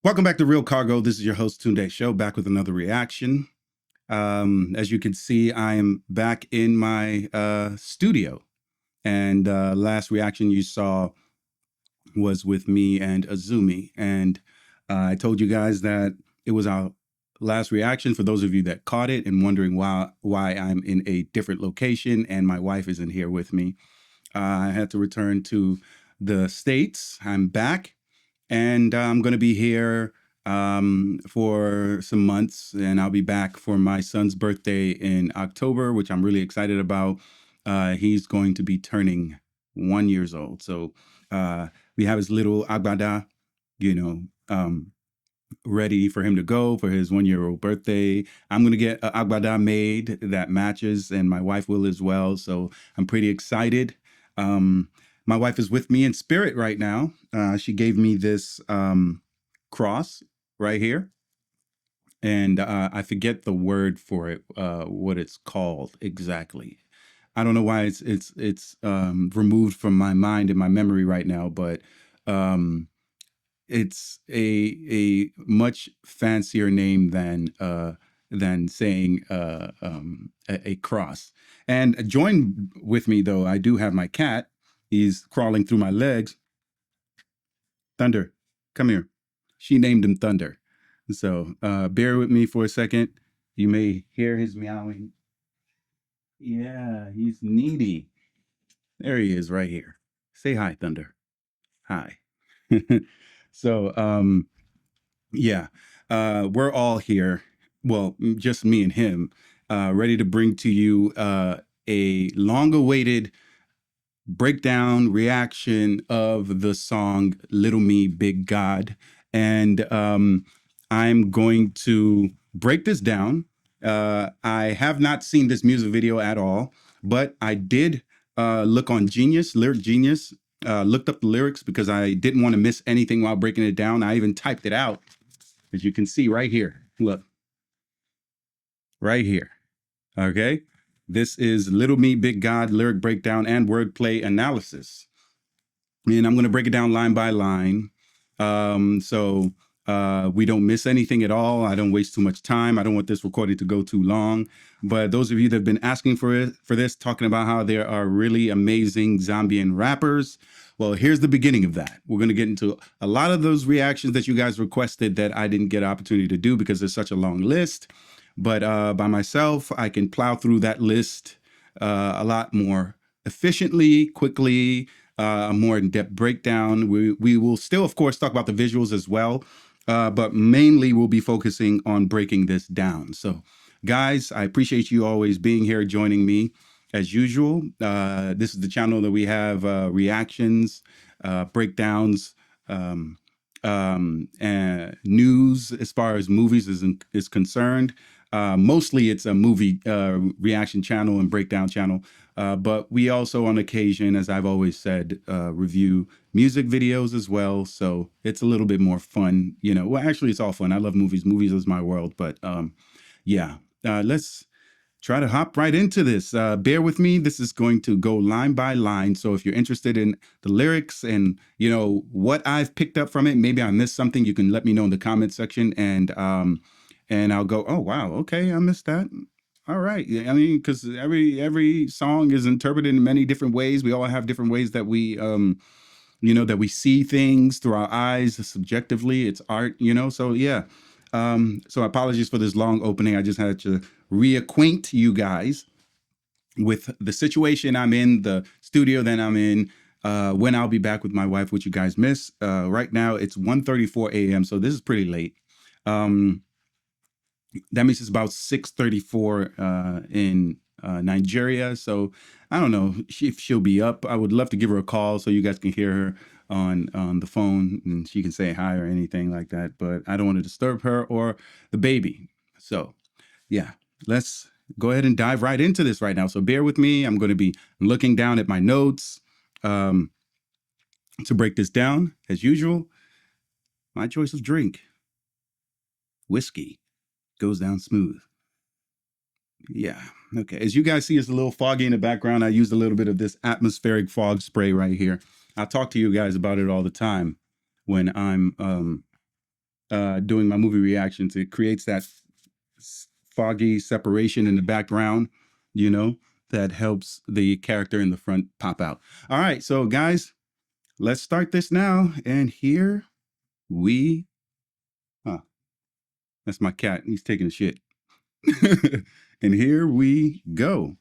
Welcome back to Real Cargo. This is your host, Tunde Show, back with another reaction. As you can see, I am back in my studio. And last reaction you saw was with me and Azumi. And I told you guys that it was our last reaction for those of you that caught it and wondering why I'm in a different location and my wife isn't here with me. I had to return to the States. I'm back and I'm going to be here for some months, and I'll be back for my son's birthday in October, which I'm really excited about. He's going to be turning 1 year old, so we have his little agbada, you know, ready for him to go for his 1 year old birthday. I'm going to get an agbada made that matches, and my wife will as well. So I'm pretty excited. My wife is with me in spirit right now. She gave me this cross right here. And I forget the word for it, what it's called exactly. I don't know why it's removed from my mind and my memory right now, but it's a much fancier name than saying a cross. And join with me though. I do have my cat. He's crawling through my legs. Thunder, come here. She named him Thunder. So bear with me for a second. You may hear his meowing. Yeah, he's needy. There he is right here. Say hi, Thunder. Hi. So yeah, we're all here. Well, just me and him, ready to bring to you a long-awaited breakdown reaction of the song "Little Me, Big God," and I'm going to break this down. I have not seen this music video at all, but I did look on Genius, Lyric Genius, looked up the lyrics because I didn't want to miss anything while breaking it down. I even typed it out, as you can see right here. Look, right here. Okay. This is Little Me, Big God lyric breakdown and wordplay analysis. And I'm going to break it down line by line. So we don't miss anything at all. I don't waste too much time. I don't want this recording to go too long. But those of you that have been asking for this, talking about how there are really amazing Zambian rappers, well, here's the beginning of that. We're going to get into a lot of those reactions that you guys requested that I didn't get an opportunity to do because there's such a long list. But by myself, I can plow through that list a lot more efficiently, quickly, a more in-depth breakdown. We will still, of course, talk about the visuals as well, but mainly we'll be focusing on breaking this down. So, guys, I appreciate you always being here, joining me as usual. This is the channel that we have reactions, breakdowns, and news as far as movies is concerned. Mostly it's a movie reaction channel and breakdown channel. But we also on occasion, as I've always said, review music videos as well. So it's a little bit more fun, you know. Well, actually it's all fun. I love movies. Movies is my world. But yeah, let's try to hop right into this. Bear with me. This is going to go line by line. So if you're interested in the lyrics and, you know, what I've picked up from it, maybe I missed something, you can let me know in the comment section and I'll go, oh, wow, okay, I missed that. All right. Yeah, I mean, because every song is interpreted in many different ways. We all have different ways that we, you know, that we see things through our eyes subjectively. It's art, you know. So yeah. So apologies for this long opening. I just had to reacquaint you guys with the situation I'm in, the studio that I'm in, when I'll be back with my wife, which you guys miss. Right now it's 1:34 a.m. So this is pretty late. That means it's about 6:34 in Nigeria. So I don't know if she'll be up. I would love to give her a call so you guys can hear her on the phone and she can say hi or anything like that. But I don't want to disturb her or the baby. So yeah, let's go ahead and dive right into this right now. So bear with me. I'm going to be looking down at my notes to break this down as usual. My choice of drink, whiskey, goes down smooth. Yeah. Okay. As you guys see, it's a little foggy in the background. I used a little bit of this atmospheric fog spray right here. I talk to you guys about it all the time when I'm doing my movie reactions. It creates that foggy separation in the background, you know, that helps the character in the front pop out. All right, so guys, let's start this now. And here we, huh, that's my cat. He's taking a shit. And here we go.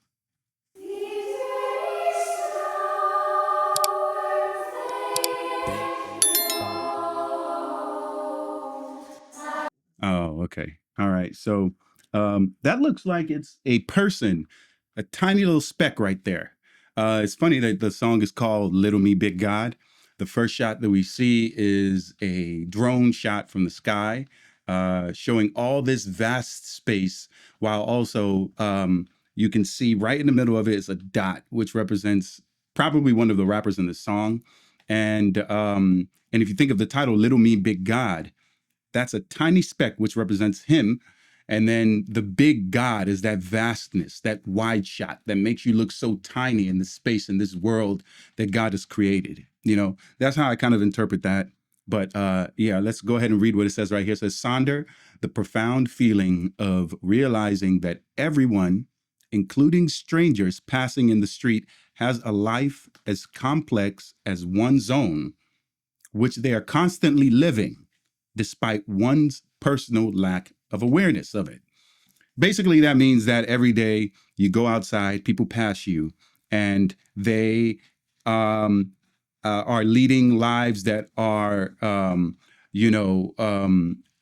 Oh, okay. All right. So that looks like it's a person, a tiny little speck right there. It's funny that the song is called Little Me, Big God. The first shot that we see is a drone shot from the sky, showing all this vast space, while also you can see right in the middle of it is a dot, which represents probably one of the rappers in the song. And if you think of the title, Little Me, Big God, that's a tiny speck which represents him. And then the big God is that vastness, that wide shot that makes you look so tiny in the space in this world that God has created. You know, that's how I kind of interpret that. But yeah, let's go ahead and read what it says right here. It says, Sonder, the profound feeling of realizing that everyone, including strangers passing in the street, has a life as complex as one's own, which they are constantly living despite one's personal lack of awareness of it. Basically, that means that every day you go outside, people pass you, and they are leading lives that are,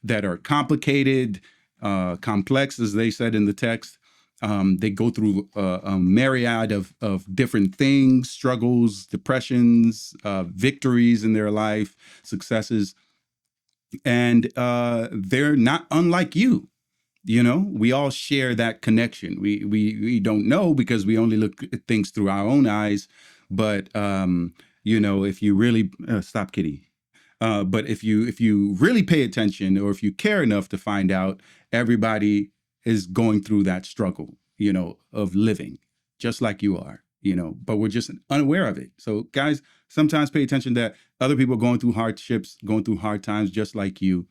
that are complicated, complex, as they said in the text. They go through a myriad of different things, struggles, depressions, victories in their life, successes, and they're not unlike you. You know, we all share that connection. We don't know because we only look at things through our own eyes. But if you really stop, kitty. But if you really pay attention, or if you care enough to find out, everybody is going through that struggle, of living, just like you are. But we're just unaware of it. So, guys, sometimes pay attention that other people are going through hardships, going through hard times, just like you.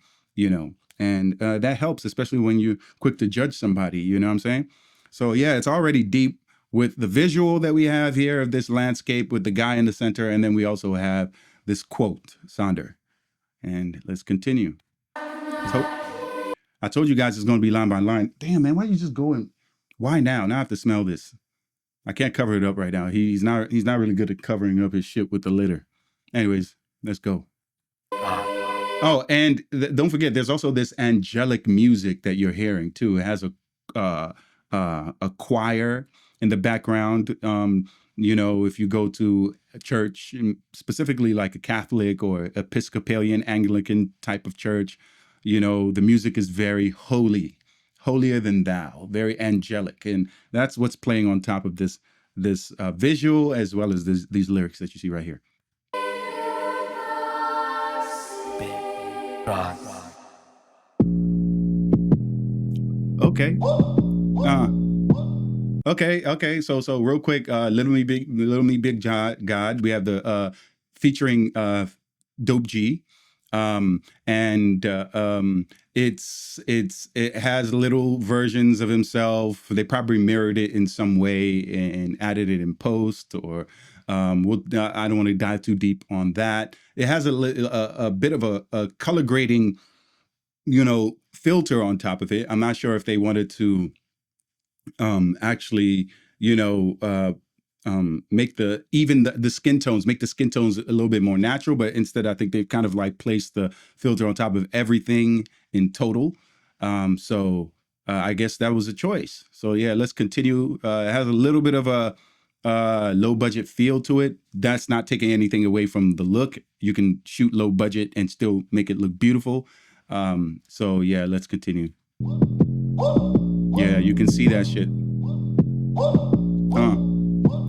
And that helps, especially when you're quick to judge somebody. You know what I'm saying? So, yeah, it's already deep with the visual that we have here of this landscape with the guy in the center. And then we also have this quote, Sonder. And let's continue. I told you guys it's going to be line by line. Damn, man, why don't you just go and why now? Now I have to smell this. I can't cover it up right now. He's not really good at covering up his shit with the litter. Anyways, let's go. Oh, and don't forget, there's also this angelic music that you're hearing too. It has a choir in the background. If you go to a church, specifically like a Catholic or Episcopalian, Anglican type of church, the music is very holy, holier than thou, very angelic, and that's what's playing on top of this visual as well as these lyrics that you see right here. Okay. Okay. So real quick, Little Me Big God. We have the featuring Dope G. And it has little versions of himself. They probably mirrored it in some way and added it in post, or I don't want to dive too deep on that. It has a bit of a color grading, filter on top of it. I'm not sure if they wanted to actually, make the skin tones, make the skin tones a little bit more natural, but instead I think they've kind of like placed the filter on top of everything in total. So I guess that was a choice. So yeah, let's continue. It has a little bit of a low budget feel to it. That's not taking anything away from the look. You can shoot low budget and still make it look beautiful. So yeah, let's continue. Yeah, you can see that shit.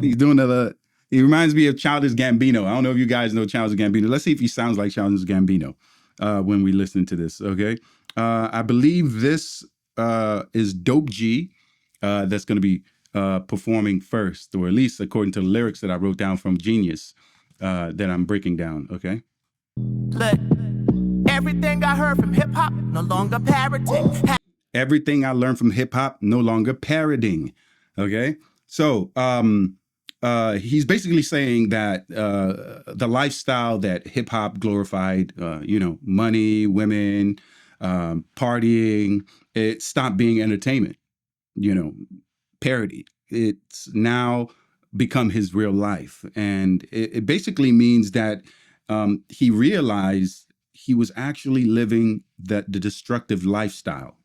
He's doing he reminds me of Childish Gambino. I don't know if you guys know Childish Gambino. Let's see if he sounds like Childish Gambino when we listen to this, okay? I believe this is Dope G that's going to be performing first, or at least according to the lyrics that I wrote down from Genius that I'm breaking down, okay? Look, everything I I heard from hip hop, no longer parroting. Everything I learned from hip hop, no longer parroting. Okay. So he's basically saying that the lifestyle that hip hop glorified, money, women, partying, it stopped being entertainment, you know, parody. It's now become his real life. And it basically means that he realized he was actually living the destructive lifestyle,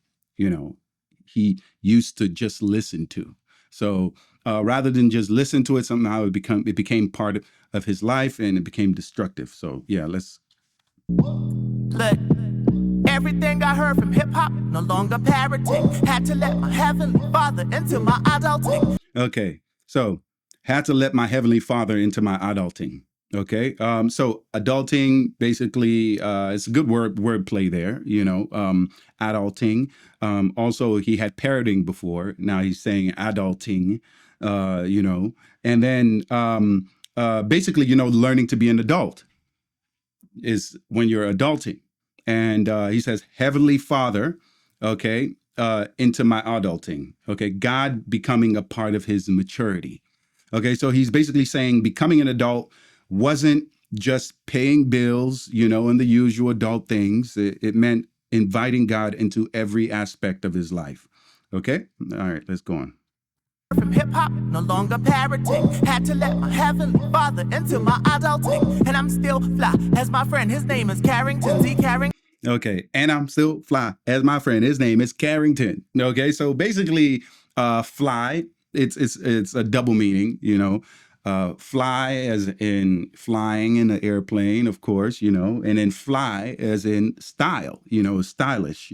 he used to just listen to. So rather than just listen to it, somehow it became part of his life and it became destructive. So yeah, let's. Look, everything I heard from hip hop, no longer parroting. Had to let my heavenly father into my adulting. Okay, so had to let my heavenly father into my adulting. Okay, so adulting basically it's a good wordplay there. Adulting. Also, he had parroting before. Now he's saying adulting. And then basically, learning to be an adult is when you're adulting. And he says, Heavenly Father, okay, into my adulting. Okay, God becoming a part of his maturity. Okay, so he's basically saying becoming an adult wasn't just paying bills, and the usual adult things. It meant inviting God into every aspect of his life. Okay, all right, let's go on. From hip hop, no longer parroting. Had to let my heavenly father into my adulting. And I'm still fly as my friend, his name is Carrington. Z Carrington. Okay, and I'm still fly as my friend. His name is Carrington. Okay, so basically, fly. It's a double meaning. Fly as in flying in an airplane, of course. And then fly as in style. Stylish.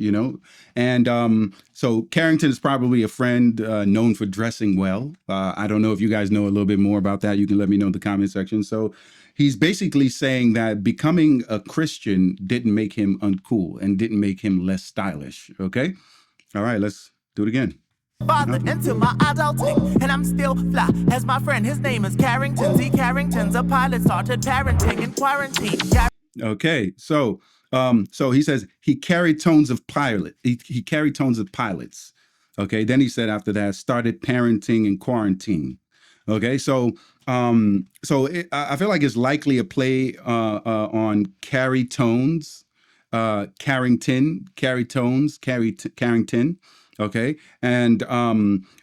And so Carrington is probably a friend known for dressing well. I don't know if you guys know a little bit more about that. You can let me know in the comment section. So he's basically saying that becoming a Christian didn't make him uncool and didn't make him less stylish. Okay. All right, let's do it again. Father into my adulting, and I'm still fly as my friend. His name is Carrington. Z Carrington's a pilot, started parenting in quarantine. Okay, so he says he carried tones of pilot. He carried tones of pilots. Okay, then he said after that started parenting in quarantine. Okay, so I feel like it's likely a play on carry tones, Carrington, Carrington. Okay, and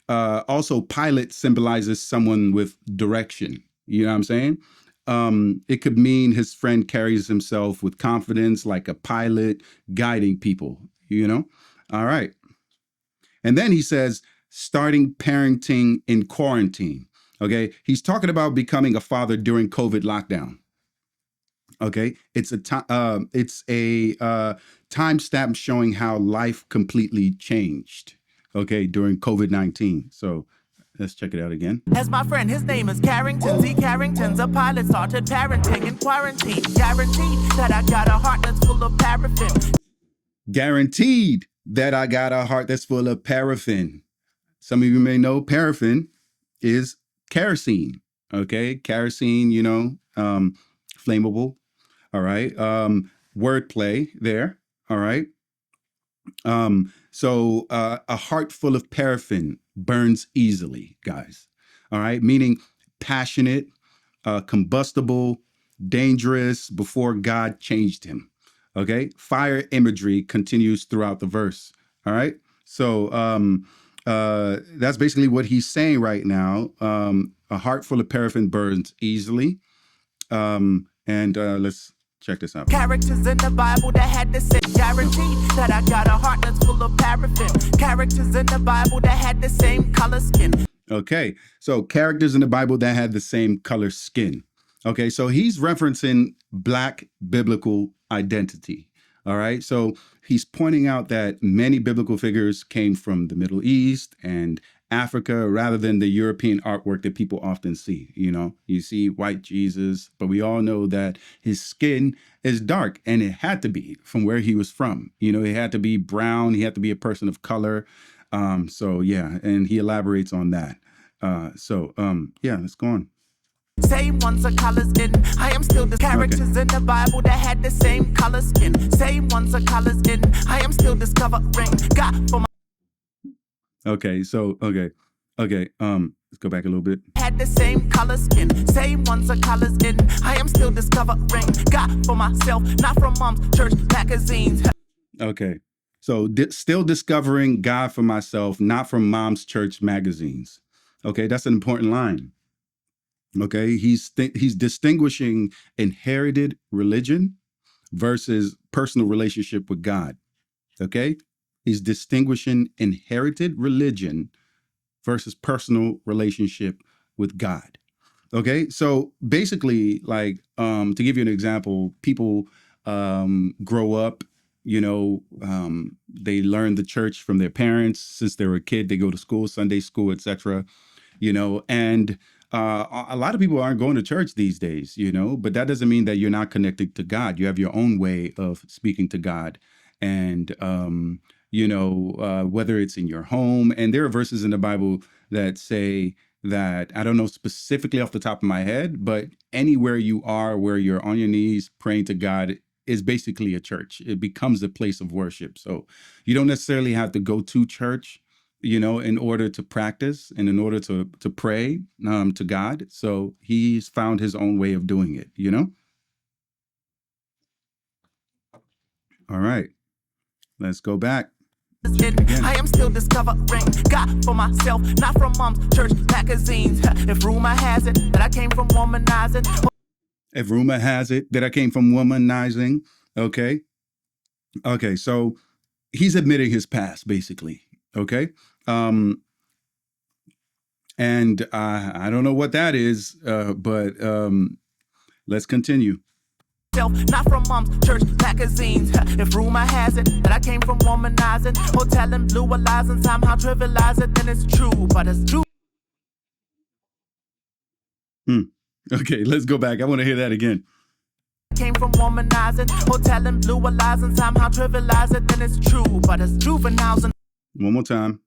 also pilot symbolizes someone with direction. You know what I'm saying? It could mean his friend carries himself with confidence, like a pilot guiding people. All right. And then he says, starting parenting in quarantine. Okay. He's talking about becoming a father during COVID lockdown. Okay. It's a timestamp showing how life completely changed. Okay. During COVID-19. So let's check it out again. As my friend, his name is Carrington. Z Carrington's a pilot, started parenting in quarantine. Guaranteed that I got a heart that's full of paraffin. Guaranteed that I got a heart that's full of paraffin. Some of you may know paraffin is kerosene. Okay, kerosene, flammable. All right. Wordplay there. All right. So a heart full of paraffin burns easily, guys. All right. Meaning passionate, combustible, dangerous before God changed him. Okay. Fire imagery continues throughout the verse. All right. So that's basically what he's saying right now. A heart full of paraffin burns easily. And let's check this out. Characters in the Bible that had the same guarantee that I got a heart that's full of paraffin. Characters in the Bible that had the same color skin. Okay, so characters in the Bible that had the same color skin. Okay, so he's referencing Black biblical identity. All right, so he's pointing out that many biblical figures came from the Middle East and Africa rather than the European artwork that people often see. You see white Jesus, but we all know that his skin is dark, and it had to be from where he was from. He had to be brown. He had to be a person of color. So yeah, and he elaborates on that. Yeah, let's go on. Same ones are colors in. I am still the characters in the Bible that had the same color skin. Same ones are colors in. I am still discovering God for my Okay, so let's go back a little bit. had the same color skin. Same ones are colors in. I am still discovering God for myself, not from mom's church magazines. Okay, so still discovering God for myself, not from mom's church magazines. Okay, that's an important line. Okay, he's distinguishing inherited religion versus personal relationship with God. Okay, he's distinguishing inherited religion versus personal relationship with God. Okay, so basically, like, to give you an example, people grow up, they learn the church from their parents since they were a kid. They go to school, Sunday school, etc. And a lot of people aren't going to church these days, but that doesn't mean that you're not connected to God. You have your own way of speaking to God. And whether it's in your home, and there are verses in the Bible that say that, I don't know specifically off the top of my head, but anywhere you are where you're on your knees praying to God is basically a church. It becomes a place of worship. So you don't necessarily have to go to church, in order to practice and in order to pray to God. So he's found his own way of doing it. All right, let's go back. I am still discovering God for myself, not from mom's church magazines. If rumor has it that I came from womanizing, If rumor has it that I came from womanizing, okay. Okay, so he's admitting his past, basically. Okay. And I don't know what that is, but let's continue. not from mom's church magazines. If rumor has it that I came from womanizing or telling blue lies and somehow trivialize it, then it's true, but it's true. Okay, let's go back. I want to hear that again. Came from womanizing or telling blue lies and somehow trivialize it, then it's true, but it's juveniles and one more time.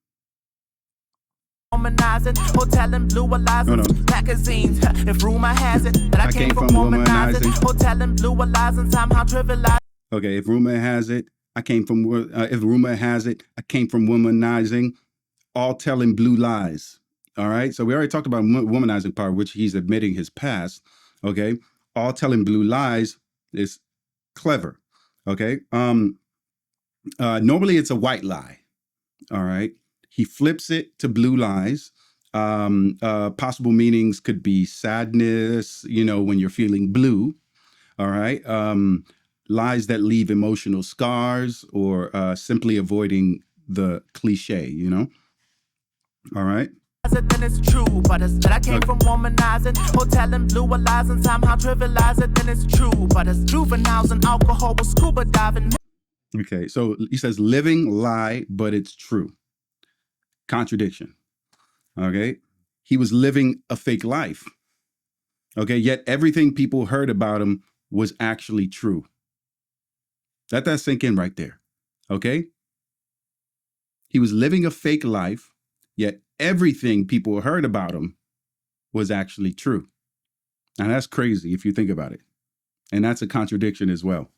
Womanizing or telling blue lies and magazines. If rumor has it that I came from womanizing or telling blue lies and somehow trivialize. Okay, if rumor has it, I came from. If rumor has it, I came from womanizing, all telling blue lies. All right, so we already talked about womanizing part, which he's admitting his past. Okay, all telling blue lies is clever. Okay, normally it's a white lie. All right, he flips it to blue lies. Possible meanings could be sadness, when you're feeling blue. All right. Lies that leave emotional scars, or simply avoiding the cliche. All right. Then it's true, but it's that I came from womanizing or telling blue lies and somehow trivialize it, then it's true, but it's juveniles and alcohol with scuba diving. Okay, so he says living lie, but it's true. Contradiction. Okay, he was living a fake life. Okay, yet everything people heard about him was actually true. Let that sink in right there. Okay, he was living a fake life, yet everything people heard about him was actually true. Now that's crazy if you think about it. And that's a contradiction as well.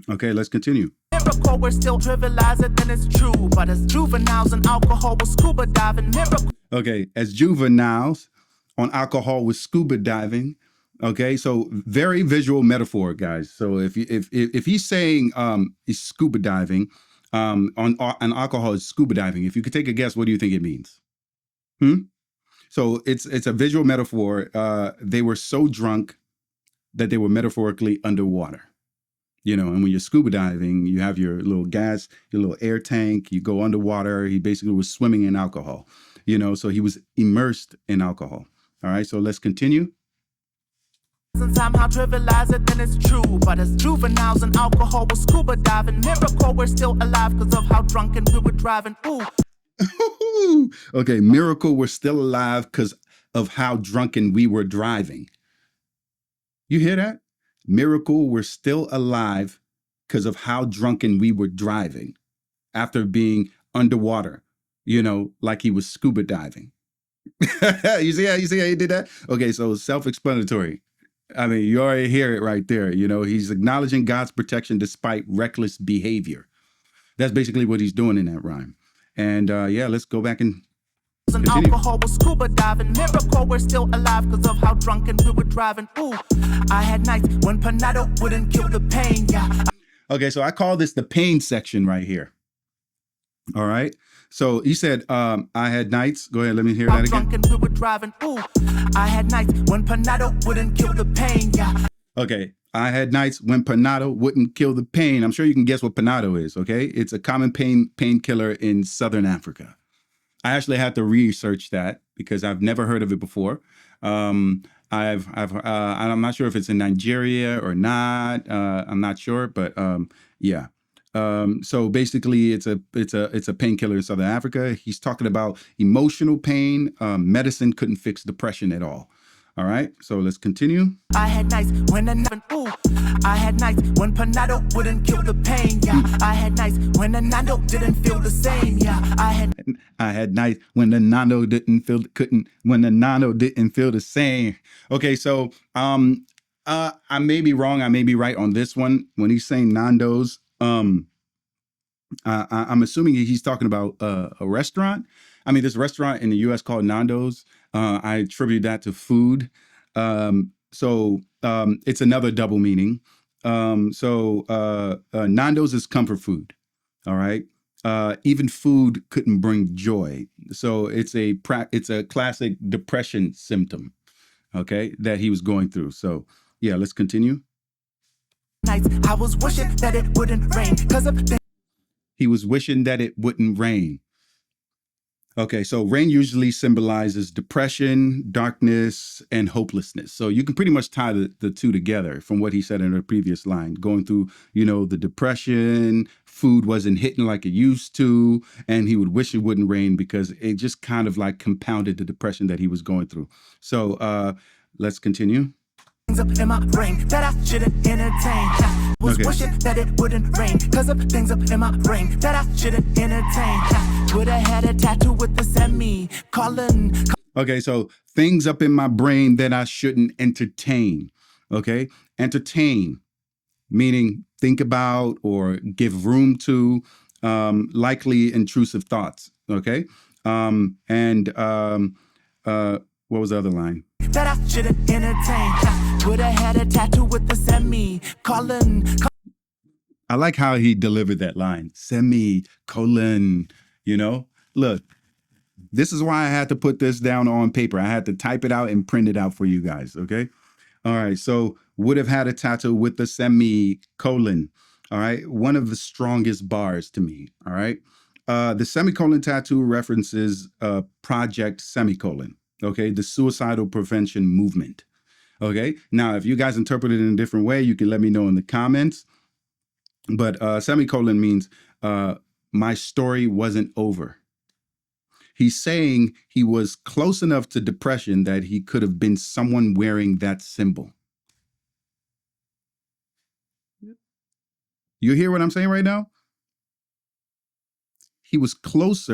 Okay, let's continue. Miracle, we're still trivialize it, then it's true, but as juveniles and alcohol with scuba diving. Miracle. Okay, as juveniles on alcohol with scuba diving. Okay, so very visual metaphor, guys. So if he's saying he's scuba diving, on alcohol is scuba diving. If you could take a guess, what do you think it means? So it's a visual metaphor. They were so drunk that they were metaphorically underwater. And when you're scuba diving, you have your little gas, your little air tank, you go underwater. He basically was swimming in alcohol, so he was immersed in alcohol. All right, so let's continue. Somehow trivialize it, then it's true, but as juveniles and alcohol with scuba diving. Miracle, we're still alive because of how drunken we were driving. Ooh. Okay, miracle, we're still alive because of how drunken we were driving. You hear that? Miracle, we're still alive because of how drunken we were driving after being underwater, like he was scuba diving. You see how he did that? Okay, so self-explanatory. I mean, you already hear it right there. You know, he's acknowledging God's protection despite reckless behavior. That's basically what he's doing in that rhyme. And yeah, let's go back and And continue. alcohol was scuba diving. Miracle, we're still alive because of how drunken we were driving. Ooh, I had nights when Panado wouldn't kill the pain. Yeah, Okay, so I call this the pain section right here. All right. So he said, I had nights. Go ahead, let me hear how that again. drunken we were driving. Ooh, I had nights when Panado wouldn't kill the pain. Yeah. Okay. I had nights when Panado wouldn't kill the pain. I'm sure you can guess what Panado is, okay? It's a common painkiller in Southern Africa. I actually had to research that because I've never heard of it before. I'm not sure if it's in Nigeria or not. I'm not sure, but yeah. So basically, it's a painkiller in Southern Africa. He's talking about emotional pain. Medicine couldn't fix depression at all. All right, so let's continue. I had nights when ooh, I had nights when Panado wouldn't kill the pain. Yeah, I had nights when the Nando didn't feel the same. Yeah, I had nights when the Nando didn't feel the same. Okay, so I may be wrong, I may be right on this one. When he's saying Nando's, I'm assuming he's talking about a restaurant. I mean, this restaurant in the U.S. called Nando's. I attribute that to food. It's another double meaning. Nando's is comfort food. All right. Even food couldn't bring joy. So it's a classic depression symptom. Okay, that he was going through. So yeah, let's continue. nights I was wishing that it wouldn't rain because of He was wishing that it wouldn't rain. Okay, so rain usually symbolizes depression, darkness, and hopelessness. So you can pretty much tie the two together from what he said in the previous line, going through, the depression, food wasn't hitting like it used to, and he would wish it wouldn't rain because it just kind of like compounded the depression that he was going through. So let's continue. things up in my brain that I shouldn't entertain. Was Okay. wishing that it wouldn't rain because of things up in my brain that I shouldn't entertain. Would have had a tattoo with the semi-colon. Okay, so things up in my brain that I shouldn't entertain. Okay, entertain, meaning think about or give room to likely intrusive thoughts. Okay, what was the other line? That I shouldn't entertain. Would have had a tattoo with the semi-colon. I like how he delivered that line. Semicolon, Look, this is why I had to put this down on paper. I had to type it out and print it out for you guys, okay? All right, so would have had a tattoo with the semicolon. All right, one of the strongest bars to me, all right? The semicolon tattoo references Project Semicolon, okay? The suicidal prevention movement, okay? Now, if you guys interpret it in a different way, you can let me know in the comments. But semicolon means my story wasn't over. He's saying he was close enough to depression that he could have been someone wearing that symbol. You hear what I'm saying right now? He was close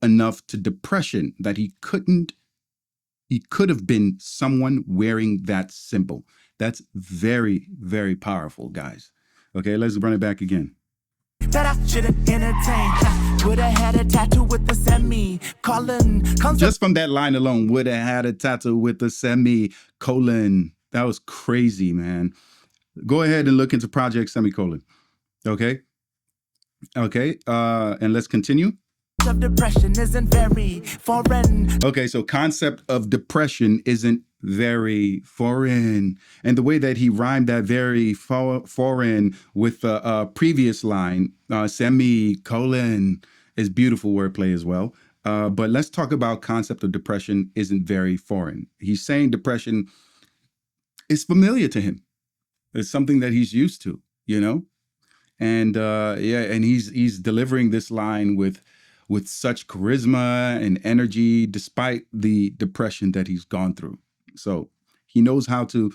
enough to depression that he could have been someone wearing that symbol. That's very, very powerful, guys. Okay, let's run it back again. That I shouldn't entertain. Would have had a tattoo with the semicolon. Just from that line alone, would have had a tattoo with the semicolon. That was crazy, man. Go ahead and look into Project Semicolon. Okay. And let's continue. Of depression isn't very foreign. Okay, so concept of depression isn't very foreign. And the way that he rhymed that very foreign with the previous line, semicolon, is beautiful wordplay as well. But let's talk about concept of depression isn't very foreign. He's saying depression is familiar to him. It's something that he's used to, And and he's delivering this line with such charisma and energy despite the depression that he's gone through. So he knows how to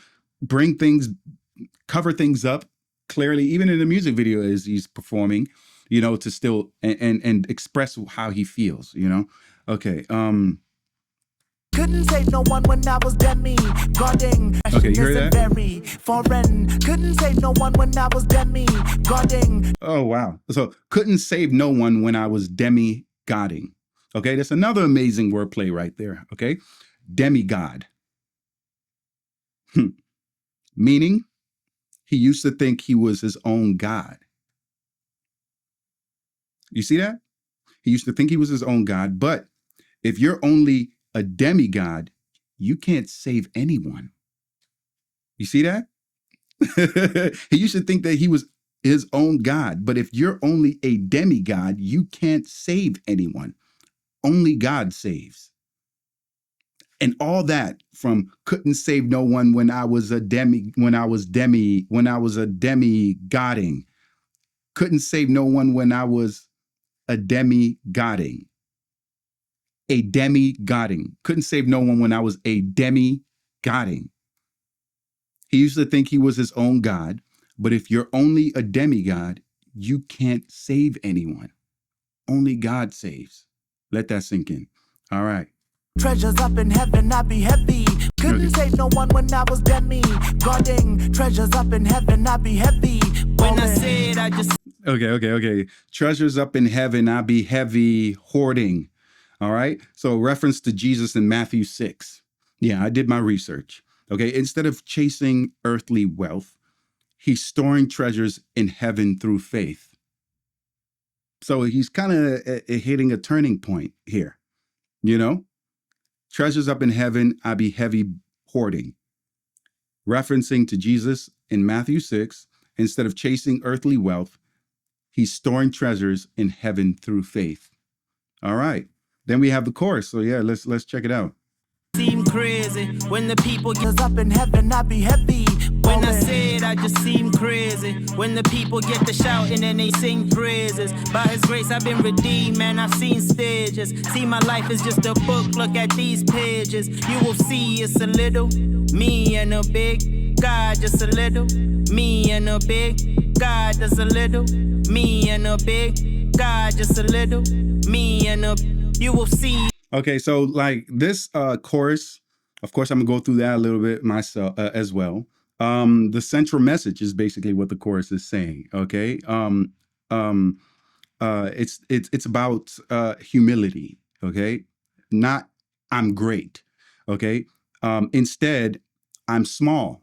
cover things up clearly, even in the music video as he's performing, to still and express how he feels, Okay. Couldn't save no one when I was demi-godding. Okay, you heard that? Very foreign. Couldn't save no one when I was demi-godding. Oh, wow. So couldn't save no one when I was demi-godding. Okay, that's another amazing wordplay right there. Okay, demigod. Meaning, he used to think he was his own God. You see that? He used to think he was his own God, but if you're only a demigod, you can't save anyone. You see that? He used to think that he was his own God, but if you're only a demigod, you can't save anyone. Only God saves. And all that from couldn't save no one when I was a demi-godding. Couldn't save no one when I was a demi-godding. A demi-godding. Couldn't save no one when I was a demi-godding. He used to think he was his own God, but if you're only a demigod, you can't save anyone. Only God saves. Let that sink in. All right. Treasures up in heaven, I be heavy. Couldn't save no one when I was demi-godding. Treasures up in heaven, I be heavy. When I said I just... Okay. Treasures up in heaven, I be heavy hoarding. All right. So reference to Jesus in Matthew 6. Yeah, I did my research. Okay. Instead of chasing earthly wealth, he's storing treasures in heaven through faith. So he's kind of hitting a turning point here. You know, treasures up in heaven, I be heavy hoarding. Referencing to Jesus in Matthew 6, instead of chasing earthly wealth, he's storing treasures in heaven through faith. All right. Then we have the chorus. So yeah, let's check it out. Seem crazy when the people get up in heaven, I be heavy. When I said I just seem crazy when the people get to shouting and they sing praises. By his grace I've been redeemed, man, I've seen stages. See, my life is just a book, look at these pages. You will see it's a little me and a big God, just a little me and a big God, just a little me and a big God, just a little me and a... You will see. Okay, so like this chorus, of course, I'm gonna go through that a little bit myself as well. The central message is basically what the chorus is saying. Okay, it's about humility. Okay, not I'm great. Okay, instead I'm small,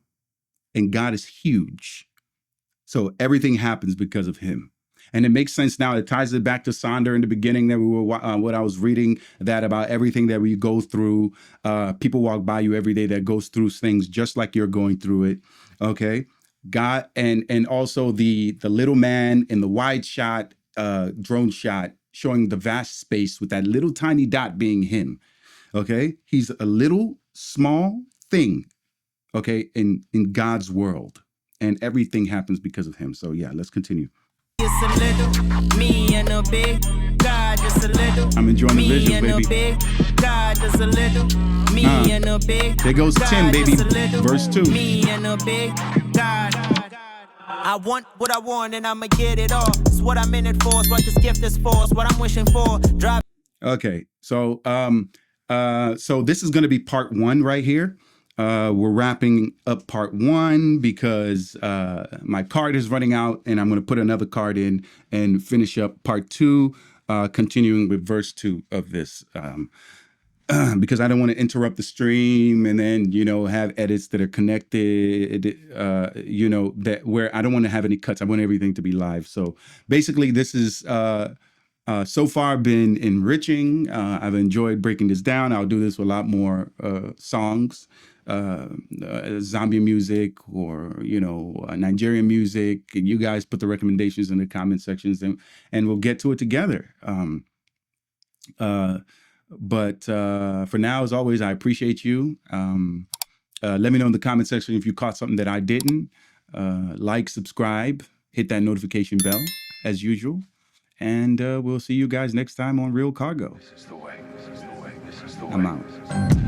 and God is huge. So everything happens because of Him. And it makes sense now. It ties it back to Sonder in the beginning that we were what I was reading, that about everything that we go through. People walk by you every day that goes through things just like you're going through it. Okay, God, and also the little man in the wide shot drone shot showing the vast space with that little tiny dot being him. Okay, he's a little small thing. Okay, in God's world, and everything happens because of him. So yeah, let's continue. It's a little me and a big God, just a little. I'm enjoying the me visuals, and baby. A big God, just a little. Me and a big there goes God, Tim, baby. Little, Verse 2. Me and a big God. I want what I want and I'ma get it all. It's what I'm in it for. It's what this gift is for. It's what I'm wishing for. Drive. Okay, so so this is going to be part 1 right here. We're wrapping up part 1 because my card is running out, and I'm going to put another card in and finish up part 2, continuing with verse 2 of this. Because I don't want to interrupt the stream and then, have edits that are connected, that where I don't want to have any cuts. I want everything to be live. So basically this is so far been enriching. I've enjoyed breaking this down. I'll do this with a lot more songs, zombie music or, Nigerian music. And you guys put the recommendations in the comment sections and we'll get to it together. But for now, as always, I appreciate you. Let me know in the comment section if you caught something that I didn't. Like, subscribe, hit that notification bell as usual. And we'll see you guys next time on Real Cargo. I'm out.